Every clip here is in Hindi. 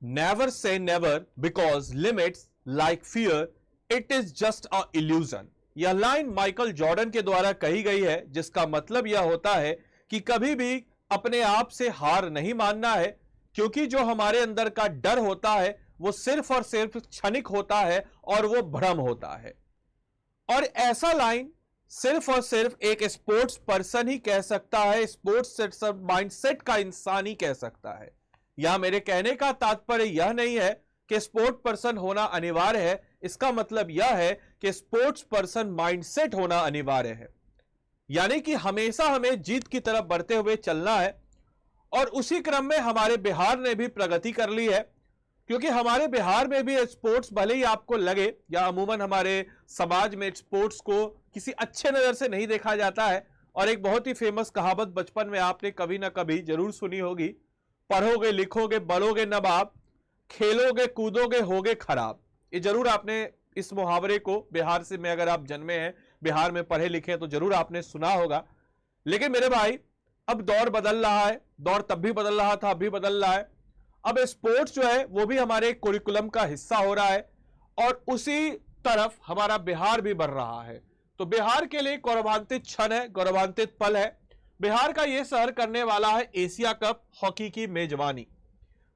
Never say never because limits like fear it is just a illusion. यह लाइन माइकल जॉर्डन के द्वारा कही गई है, जिसका मतलब यह होता है कि कभी भी अपने आप से हार नहीं मानना है, क्योंकि जो हमारे अंदर का डर होता है वो सिर्फ और सिर्फ क्षणिक होता है और वो भ्रम होता है। और ऐसा लाइन सिर्फ और सिर्फ एक स्पोर्ट्स पर्सन ही कह सकता है, स्पोर्ट्स माइंडसेट का इंसान ही कह सकता है। यह मेरे कहने का तात्पर्य यह नहीं है कि स्पोर्ट पर्सन होना अनिवार्य है, इसका मतलब यह है कि स्पोर्ट्स पर्सन माइंडसेट होना अनिवार्य है। यानी कि हमेशा हमें जीत की तरफ बढ़ते हुए चलना है। और उसी क्रम में हमारे बिहार ने भी प्रगति कर ली है, क्योंकि हमारे बिहार में भी स्पोर्ट्स भले ही आपको लगे, या अमूमन हमारे समाज में स्पोर्ट्स को किसी अच्छे नजर से नहीं देखा जाता है। और एक बहुत ही फेमस कहावत बचपन में आपने कभी ना कभी जरूर सुनी होगी, पढ़ोगे लिखोगे बनोगे नवाब, खेलोगे कूदोगे होगे खराब। ये जरूर आपने इस मुहावरे को, बिहार से में अगर आप जन्मे हैं, बिहार में पढ़े लिखे हैं, तो जरूर आपने सुना होगा। लेकिन मेरे भाई, अब दौर बदल रहा है, दौर तब भी बदल रहा था, अब भी बदल रहा है। अब स्पोर्ट्स जो है वो भी हमारे कुरिकुलम का हिस्सा हो रहा है, और उसी तरफ हमारा बिहार भी बढ़ रहा है। तो बिहार के लिए गौरवान्वित क्षण है, गौरवान्वित पल है। बिहार का यह शहर करने वाला है एशिया कप हॉकी की मेजबानी।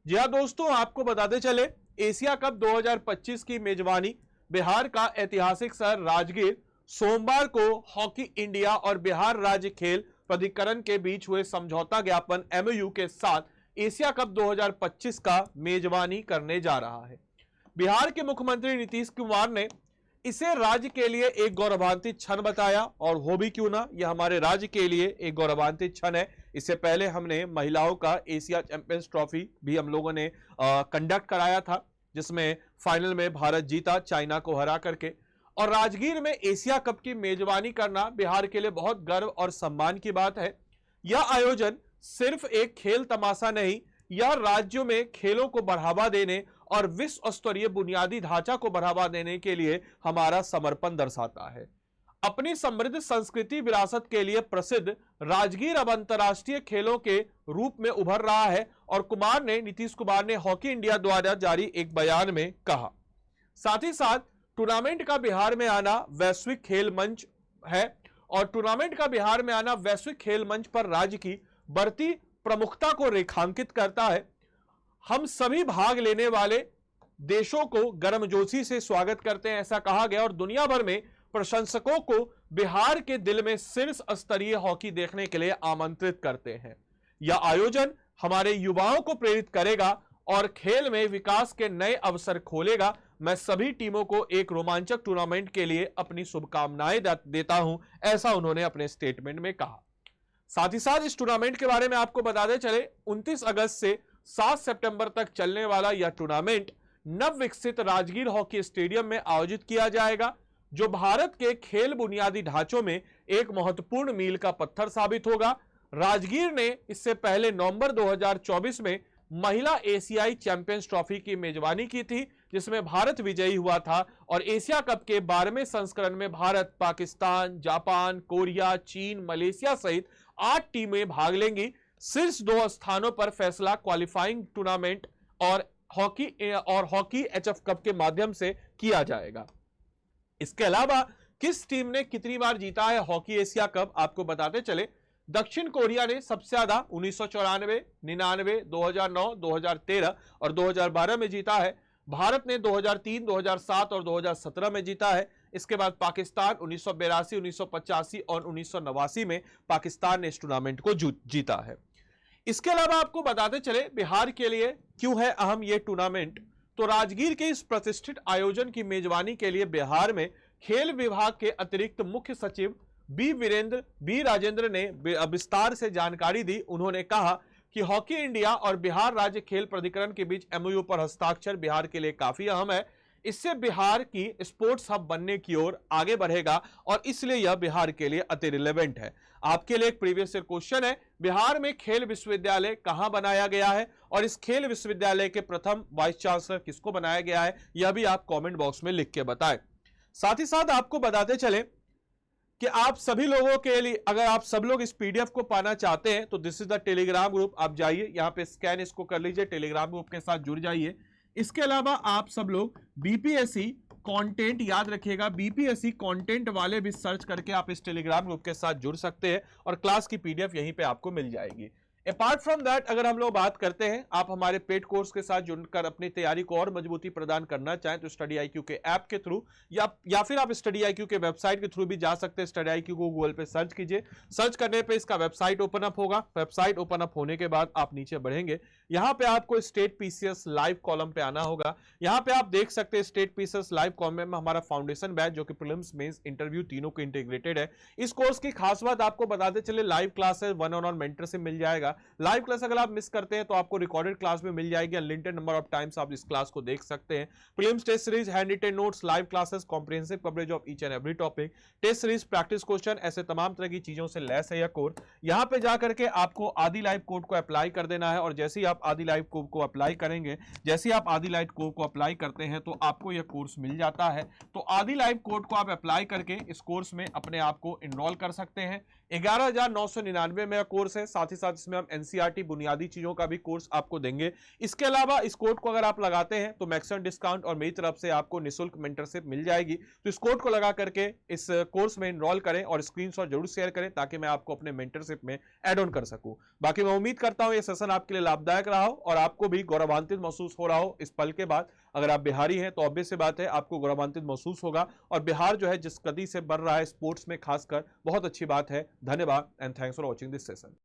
जी हाँ दोस्तों, आपको बताते चले, एशिया कप 2025 की मेजबानी बिहार का ऐतिहासिक शहर राजगीर सोमवार को हॉकी इंडिया और बिहार राज्य खेल प्राधिकरण के बीच हुए समझौता ज्ञापन एमओयू के साथ एशिया कप 2025 का मेजबानी करने जा रहा है। बिहार के मुख्यमंत्री नीतीश कुमार ने इसे राज्य के लिए एक गौरवान्वित क्षण बताया, और हो भी क्यों ना, यह हमारे राज्य के लिए एक गौरवान्वित क्षण है। इससे पहले हमने महिलाओं का एशिया चैंपियंस ट्रॉफी भी हम लोगों ने कंडक्ट कराया था, जिसमें फाइनल में भारत जीता चाइना को हरा करके। और राजगीर में एशिया कप की मेजबानी करना बिहार के लिए बहुत गर्व और सम्मान की बात है। यह आयोजन सिर्फ एक खेल तमाशा नहीं, यह राज्यों में खेलों को बढ़ावा देने और विश्व स्तरीय बुनियादी ढांचा को बढ़ावा देने के लिए हमारा समर्पण दर्शाता है। अपनी समृद्ध संस्कृति विरासत के लिए प्रसिद्ध राजगीर अब अंतर्राष्ट्रीय खेलों के रूप में उभर रहा है, और नीतीश कुमार ने हॉकी इंडिया द्वारा जारी एक बयान में कहा। साथ ही साथ टूर्नामेंट का बिहार में आना वैश्विक खेल मंच है, और टूर्नामेंट का बिहार में आना वैश्विक खेल मंच पर राज्य की बढ़ती प्रमुखता को रेखांकित करता है। हम सभी भाग लेने वाले देशों को गर्मजोशी से स्वागत करते हैं, ऐसा कहा गया। और दुनिया भर में प्रशंसकों को बिहार के दिल में शीर्ष स्तरीय हॉकी देखने के लिए आमंत्रित करते हैं। यह आयोजन हमारे युवाओं को प्रेरित करेगा और खेल में विकास के नए अवसर खोलेगा। मैं सभी टीमों को एक रोमांचक टूर्नामेंट के लिए अपनी शुभकामनाएं देता हूं, ऐसा उन्होंने अपने स्टेटमेंट में कहा। साथ ही साथ इस टूर्नामेंट के बारे में आपको बताते चले, 29 अगस्त से 7 सितंबर तक चलने वाला यह टूर्नामेंट नव विकसित राजगीर हॉकी स्टेडियम में आयोजित किया जाएगा, जो भारत के खेल बुनियादी ढांचों में एक महत्वपूर्ण मील का पत्थर साबित होगा। राजगीर ने इससे पहले नवंबर 2024 में महिला एशियाई चैंपियंस ट्रॉफी की मेजबानी की थी, जिसमें भारत विजयी हुआ था। और एशिया कप के 12वें संस्करण में भारत, पाकिस्तान, जापान, कोरिया, चीन, मलेशिया सहित 8 टीमें भाग लेंगी। शीर्ष 2 स्थानों पर फैसला क्वालिफाइंग टूर्नामेंट और हॉकी एचएफ कप के माध्यम से किया जाएगा। इसके अलावा किस टीम ने कितनी बार जीता है हॉकी एशिया कप, आपको बताते चले। दक्षिण कोरिया ने सबसे ज्यादा 1994, 99, 2009, 2013 और 2012 में जीता है। भारत ने 2003, 2007 और 2017 में जीता है। इसके बाद पाकिस्तान 1982, 1985 और 1989 में पाकिस्तान ने इस टूर्नामेंट को जीता है। इसके अलावा आपको बताते चले बिहार के लिए क्यों है अहम यह टूर्नामेंट। तो राजगीर के इस प्रतिष्ठित आयोजन की मेजबानी के लिए बिहार में खेल विभाग के अतिरिक्त मुख्य सचिव बी राजेंद्र ने विस्तार से जानकारी दी। उन्होंने कहा कि हॉकी इंडिया और बिहार राज्य खेल प्राधिकरण के बीच एमओयू पर हस्ताक्षर बिहार के लिए काफी अहम है। इससे बिहार की स्पोर्ट्स हब बनने की ओर आगे बढ़ेगा, और इसलिए यह बिहार के लिए अति रिलेवेंट है। आपके लिए एक प्रीवियस ईयर क्वेश्चन है, बिहार में खेल विश्वविद्यालय कहां बनाया गया है, और इस खेल विश्वविद्यालय के प्रथम वाइस चांसलर किसको बनाया गया है, यह भी आप कमेंट बॉक्स में लिख के बताएं। साथ ही साथ आपको बताते चले कि आप सभी लोगों के लिए, अगर आप सब लोग इस पीडीएफ को पाना चाहते हैं तो this is the Telegram group. आप जाइए यहां पे स्कैन इसको कर लीजिए, टेलीग्राम ग्रुप के साथ जुड़ जाइए। इसके अलावा आप सब लोग बीपीएससी कंटेंट, याद रखिएगा बीपीएससी कंटेंट वाले भी सर्च करके आप इस टेलीग्राम ग्रुप के साथ जुड़ सकते हैं और क्लास की पीडीएफ यहीं पे आपको मिल जाएगी। अपार्ट फ्रॉम दैट, अगर हम लोग बात करते हैं, आप हमारे पेड कोर्स के साथ जुड़कर अपनी तैयारी को और मजबूती प्रदान करना चाहें तो स्टडी आईक्यू के ऐप के थ्रू या फिर आप स्टडी आईक्यू के वेबसाइट के थ्रू भी जा सकते हैं। स्टडी आईक्यू को गूगल पे सर्च कीजिए, सर्च करने पे इसका वेबसाइट ओपन अप होगा। वेबसाइट ओपन अप होने के बाद आप नीचे बढ़ेंगे, यहां पे आपको स्टेट पीसीएस लाइव कॉलम पे आना होगा। यहां पे आप देख सकते हैं स्टेट पीसीएस लाइव कॉलम में हमारा फाउंडेशन बैच जो कि प्रीलिम्स मेंस इंटरव्यू तीनों को इंटीग्रेटेड है। इस कोर्स की खास बात आपको बताते चले, live classes, one on one mentorship मिल जाएगा। लाइव क्लास अगर आप मिस करते हैं तो आपको रिकॉर्डेड क्लास में मिल जाएगी, अनलिमिटेड नंबर ऑफ टाइम्स आप इस क्लास को देख सकते हैं। Prelims test series, handwritten notes, live classes, comprehensive coverage of each and every topic, test series, practice question, ऐसे तमाम तरह की चीजों से लैस है यह कोर्स। यहां पे जाकर के आपको आदि लाइव कोड को अप्लाई कर देना है और जैसे ही आप आदि लाइव कोड को अप्लाई करेंगे, जैसे ही आप आदि लाइव कोड को अप्लाई करते हैं तो आपको यह कोर्स मिल जाता है। तो आदि लाइव कोड को आप अप्लाई करके इस कोर्स में अपने आप को इनरोल कर सकते हैं। 11,999 में कोर्स है, साथ ही साथ इसमें हम एनसीईआरटी बुनियादी चीजों का भी कोर्स आपको देंगे। इसके अलावा इस कोड को अगर आप लगाते हैं तो मैक्सिमम डिस्काउंट और मेरी तरफ से आपको निःशुल्क मेंटरशिप मिल जाएगी। तो इस कोड को लगा करके इस कोर्स में इनरोल करें और स्क्रीनशॉट जरूर शेयर करें ताकि मैं आपको अपने मेंटरशिप में ऐड ऑन कर सकूं। बाकी मैं उम्मीद करता हूं ये सेशन आपके लिए लाभदायक रहा हो और आपको भी गौरवान्वित महसूस हो रहा हो इस पल के बाद। अगर आप बिहारी हैं तो ऑब्वियस सी बात है आपको गौरवान्वित महसूस होगा और बिहार जो है जिस गति से बढ़ रहा है स्पोर्ट्स में खासकर, बहुत अच्छी बात है। धन्यवाद and thanks for watching this session.